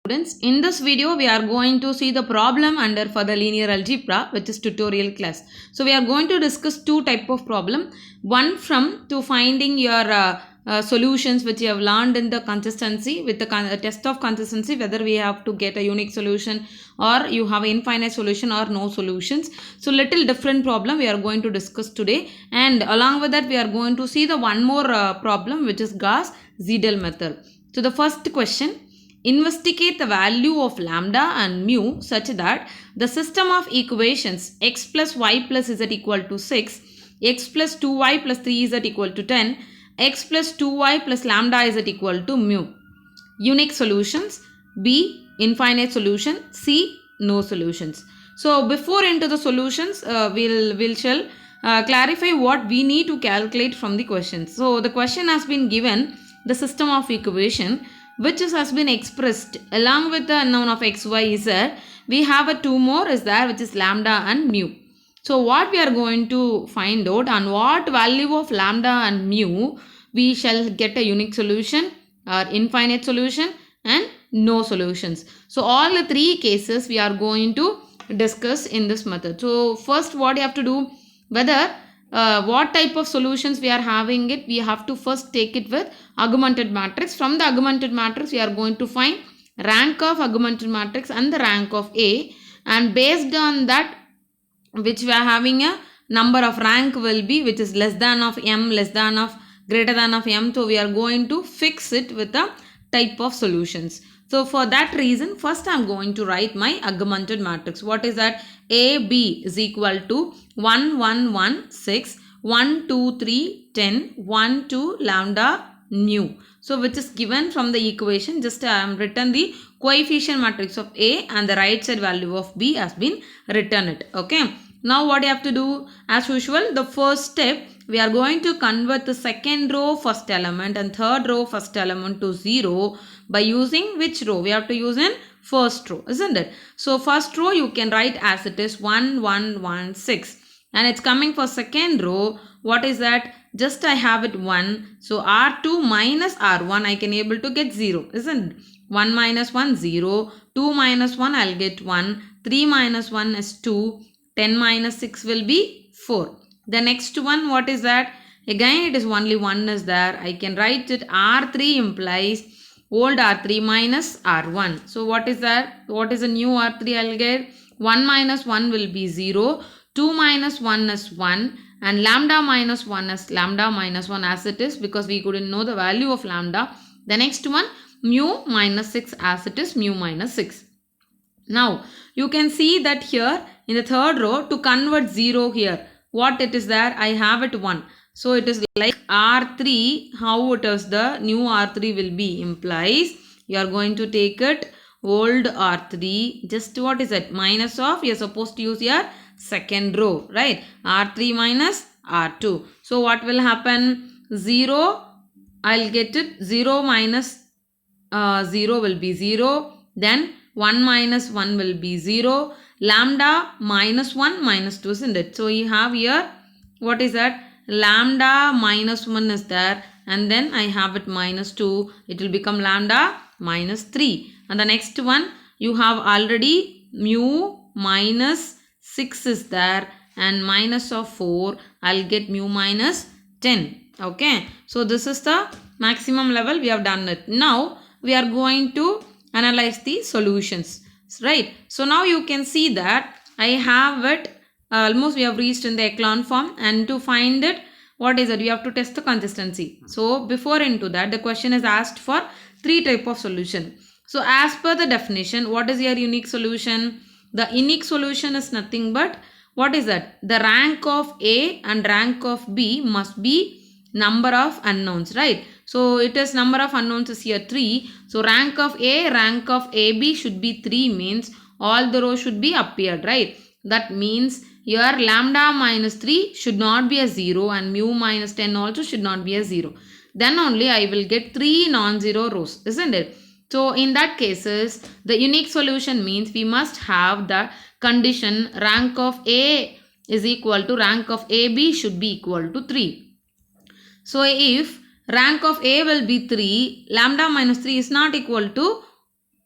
Students, in this video we are going to see the problem under for the linear algebra, which is tutorial class. So we are going to discuss two type of problem. One from to finding your solutions which you have learned in the consistency with the test of consistency, whether we have to get a unique solution or you have infinite solution or no solutions. So little different problem we are going to discuss today, and along with that we are going to see the one more problem, which is Gauss-Seidel method. So the first question: investigate the value of lambda and mu such that the system of equations x plus y plus z equal to 6, x plus 2y plus 3z equal to 10, x plus 2y plus lambda z equal to mu. Unique solutions: B, infinite solution; C, no solutions. So before into the solutions, we'll shall clarify what we need to calculate from the question. So the question has been given the system of equation which has been expressed along with the unknown of x, y, z. We have a two more is there, which is lambda and mu. So what we are going to find out, on what value of lambda and mu we shall get a unique solution or infinite solution and no solutions. So all the three cases we are going to discuss in this method. So first what you have to do, whether what type of solutions we are having it, we have to first take it with augmented matrix. From the augmented matrix we are going to find rank of augmented matrix and the rank of A, and based on that which we are having a number of rank will be which is less than of m, less than of greater than of m. So we are going to fix it with a type of solutions. So for that reason, first I am going to write my augmented matrix. What is that? AB is equal to 1, 1, 1, 6, 1, 2, 3, 10, 1, 2, lambda, mu. So which is given from the equation. Just I am written the coefficient matrix of A and the right side value of B has been written it. Okay. Now what you have to do, as usual, the first step, we are going to convert the second row first element and third row first element to 0 by using which row? We have to use in first row, isn't it? So first row you can write as it is 1, 1, 1, 6. And it's coming for second row. What is that? Just I have it 1. So R2 minus R1 I can able to get 0, isn't it? 1 minus 1, 0. 2 minus 1 I'll get 1. 3 minus 1 is 2. 10 minus 6 will be 4. The next one, what is that? Again it is only 1 is there. I can write it R3 implies old R3 minus R1. So what is that? What is a new R3 I'll get? 1 minus 1 will be 0. 2 minus 1 is 1. And lambda minus 1 is lambda minus 1 as it is, because we couldn't know the value of lambda. The next one, mu minus 6 as it is, mu minus 6. Now you can see that here in the third row, to convert 0 here, what it is there? I have it 1. So it is like R3, how it is the new R3 will be implies you are going to take it old R3, just what is it? Minus of, you are supposed to use your second row, right? R3 minus R2. So what will happen? 0, I'll get it 0 minus 0 will be 0. Then 1 minus 1 will be 0. Lambda minus 1 minus 2, isn't it? So you have here, what is that? Lambda minus 1 is there, and then I have it minus 2. It will become lambda minus 3. And the next one, you have already mu minus 6 is there, and minus of 4, I'll get mu minus 10. Okay. So this is the maximum level we have done it. Now we are going to analyze the solutions, right? So now you can see that I have it almost we have reached in the echelon form, and to find it, what is it? We have to test the consistency. So before into that, the question is asked for three type of solution. So as per the definition, what is your unique solution? The unique solution is nothing but, what is that? The rank of A and rank of B must be number of unknowns, right? So it is number of unknowns is here 3. So rank of A, rank of AB should be 3, means all the rows should be appeared, right? That means your lambda minus 3 should not be a 0 and mu minus 10 also should not be a 0. Then only I will get 3 non-zero rows, isn't it? So in that cases, the unique solution means we must have the condition rank of A is equal to rank of AB should be equal to 3. So if rank of A will be 3, lambda minus 3 is not equal to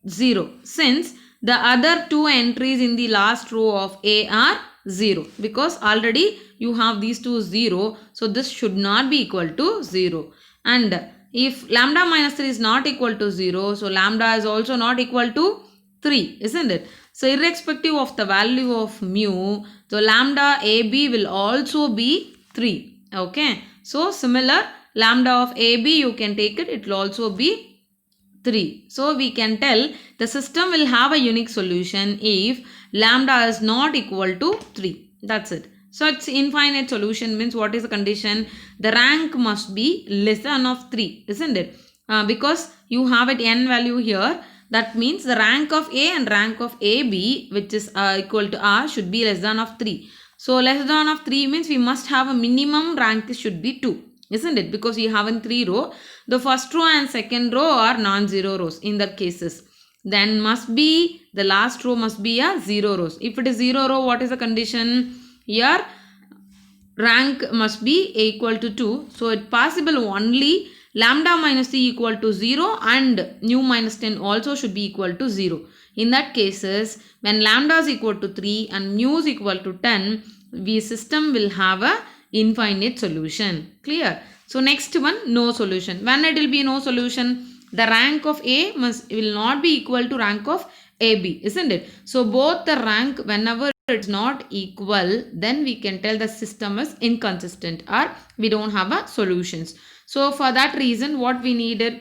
0 since the other two entries in the last row of A are 0 because already you have these two 0, so this should not be equal to 0. And if lambda minus 3 is not equal to 0, so lambda is also not equal to 3, isn't it? So irrespective of the value of mu, so lambda AB will also be 3. Okay. So similar, lambda of AB you can take it, it will also be 3. So we can tell the system will have a unique solution if lambda is not equal to 3. That's it. So it's infinite solution means what is the condition? The rank must be less than of 3, isn't it? Because you have at n value here, that means the rank of A and rank of AB, which is equal to R, should be less than of 3. So less than of 3 means we must have a minimum rank should be 2, isn't it? Because we have in 3 row, the first row and second row are non-zero rows in the cases. Then must be, the last row must be a 0 rows. If it is 0 row, what is the condition? Here rank must be equal to 2. So it's possible only lambda minus 3 equal to 0 and mu minus 10 also should be equal to 0. In that cases, when lambda is equal to 3 and mu is equal to 10, the system will have a infinite solution. Clear? So next one, no solution. When it will be no solution, the rank of A will not be equal to rank of AB, isn't it? So both the rank, whenever it's not equal, then we can tell the system is inconsistent or we don't have a solutions. So for that reason, what we needed,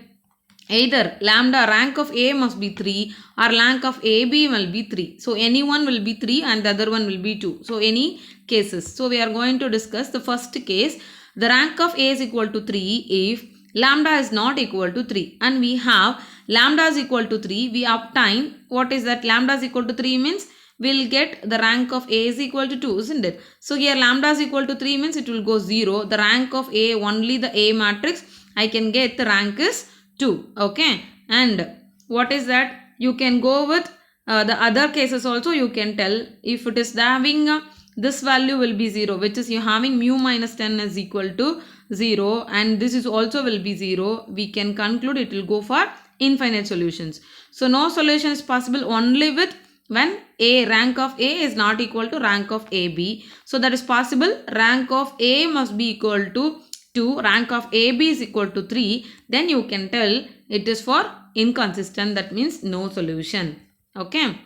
either lambda rank of A must be 3 or rank of AB will be 3. So any one will be 3 and the other one will be 2. So any cases. So we are going to discuss the first case. The rank of A is equal to 3 if lambda is not equal to 3 and we have lambda is equal to 3. We obtain, what is that? Lambda is equal to 3 means we'll get the rank of A is equal to 2, isn't it? So here lambda is equal to 3 means it will go 0. The rank of A, only the A matrix, I can get the rank is 2. Okay. And what is that? You can go with the other cases also. You can tell if it is having this value will be 0, which is you having mu minus 10 is equal to 0 and this is also will be 0. We can conclude it will go for infinite solutions. So no solution is possible only with when A, rank of A is not equal to rank of AB. So that is possible. Rank of A must be equal to 2, rank of AB is equal to 3. Then you can tell it is for inconsistent, that means no solution. Okay.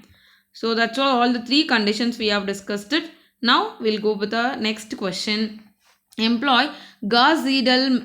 So that's all the 3 conditions we have discussed it. Now we'll go with the next question. Employ Gauss-Seidel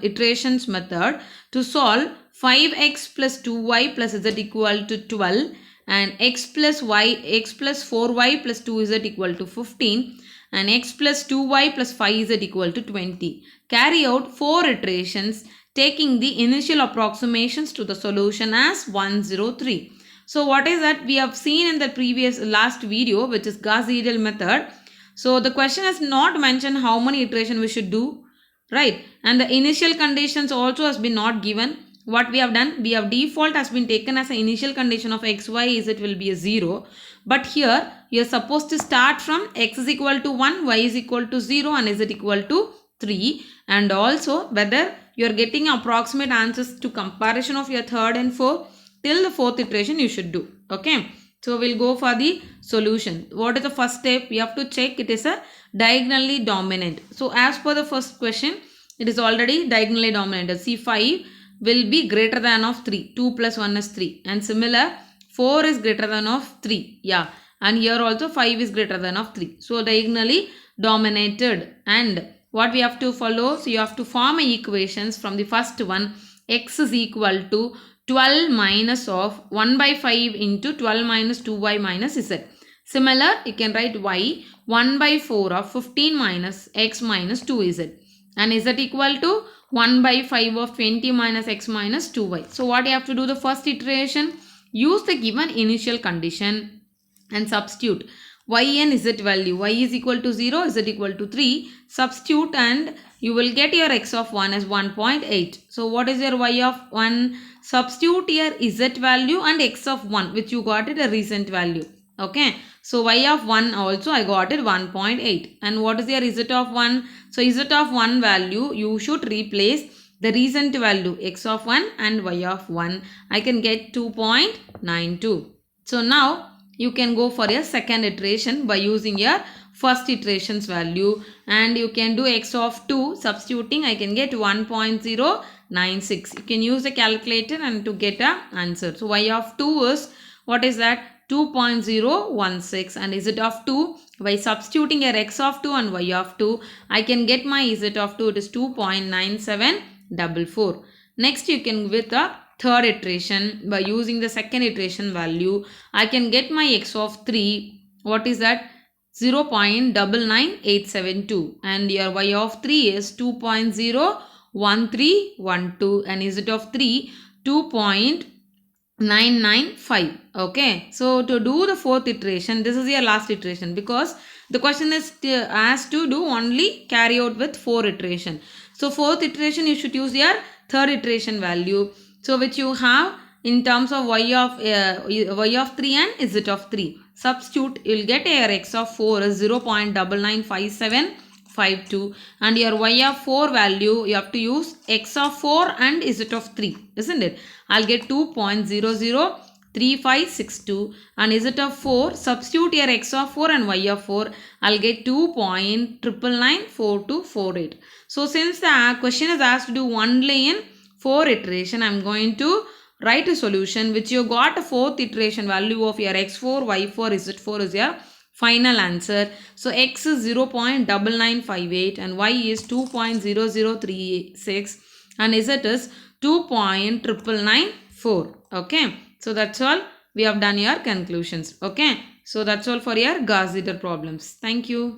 iterations method to solve 5x plus 2y plus z equal to 12 and x plus 4y plus 2z equal to 15 and x plus 2y plus 5z equal to 20. Carry out 4 iterations taking the initial approximations to the solution as 103. So what is that? We have seen in the last video, which is Gauss-Seidel method. So the question has not mentioned how many iterations we should do, right? And the initial conditions also has been not given. What we have done, we have default has been taken as an initial condition of x, y is it will be a 0. But here you are supposed to start from x is equal to 1, y is equal to 0 and z equal to 3. And also whether you are getting approximate answers to comparison of your third and fourth till the fourth iteration you should do. Okay. So we'll go for the solution. What is the first step? We have to check it is a diagonally dominant. So as per the first question, it is already diagonally dominant. C5 will be greater than of 3. 2 plus 1 is 3. And similar, 4 is greater than of 3. Yeah. And here also 5 is greater than of 3. So diagonally dominated. And what we have to follow? So you have to form equations from the first one. X is equal to 12 minus of 1 by 5 into 12 minus 2y minus z. Similar, you can write y 1 by 4 of 15 minus x minus 2z. And z equal to 1 by 5 of 20 minus x minus 2y. So what you have to do the first iteration? Use the given initial condition and substitute y and z value. Y is equal to 0, z equal to 3. Substitute and you will get your x of 1 as 1.8. So what is your y of 1? Substitute your z value and x of 1, which you got it a recent value. Okay. So y of 1 also I got it 1.8. And what is your z of 1? So z of 1 value you should replace the recent value x of 1 and y of 1, I can get 2.92. So now you can go for a second iteration by using your first iteration's value, and you can do x of 2 substituting, I can get 1.096. You can use a calculator and to get a answer. So y of 2 is, what is that? 2.016, and z of 2, by substituting your x of 2 and y of 2, I can get my z of 2, it is 2.9744. Next you can with the third iteration by using the second iteration value, I can get my x of 3, what is that? 0.99872, and your y of 3 is 2.01312, and z of 3 2.995. Okay, so to do the fourth iteration, this is your last iteration, because the question is asked to do only carry out with 4 iteration. So fourth iteration you should use your third iteration value, so which you have in terms of y of 3 and z of 3. Substitute, you will get your x of 4 is 0.995752, and your y of 4 value you have to use x of 4 and z of 3, isn't it? I'll get 2.003562, and z of 4, substitute your x of 4 and y of 4, I'll get 2.9994248. So since the question is asked to do only in 4 iteration, I'm going to write a solution which you got a fourth iteration value of your x4, y4, z4 is your final answer. So x is 0.9958 and y is 2.0036 and z is 2.994. Okay, so that's all. We have done your conclusions. Okay, so that's all for your Gauss-Seidel problems. Thank you.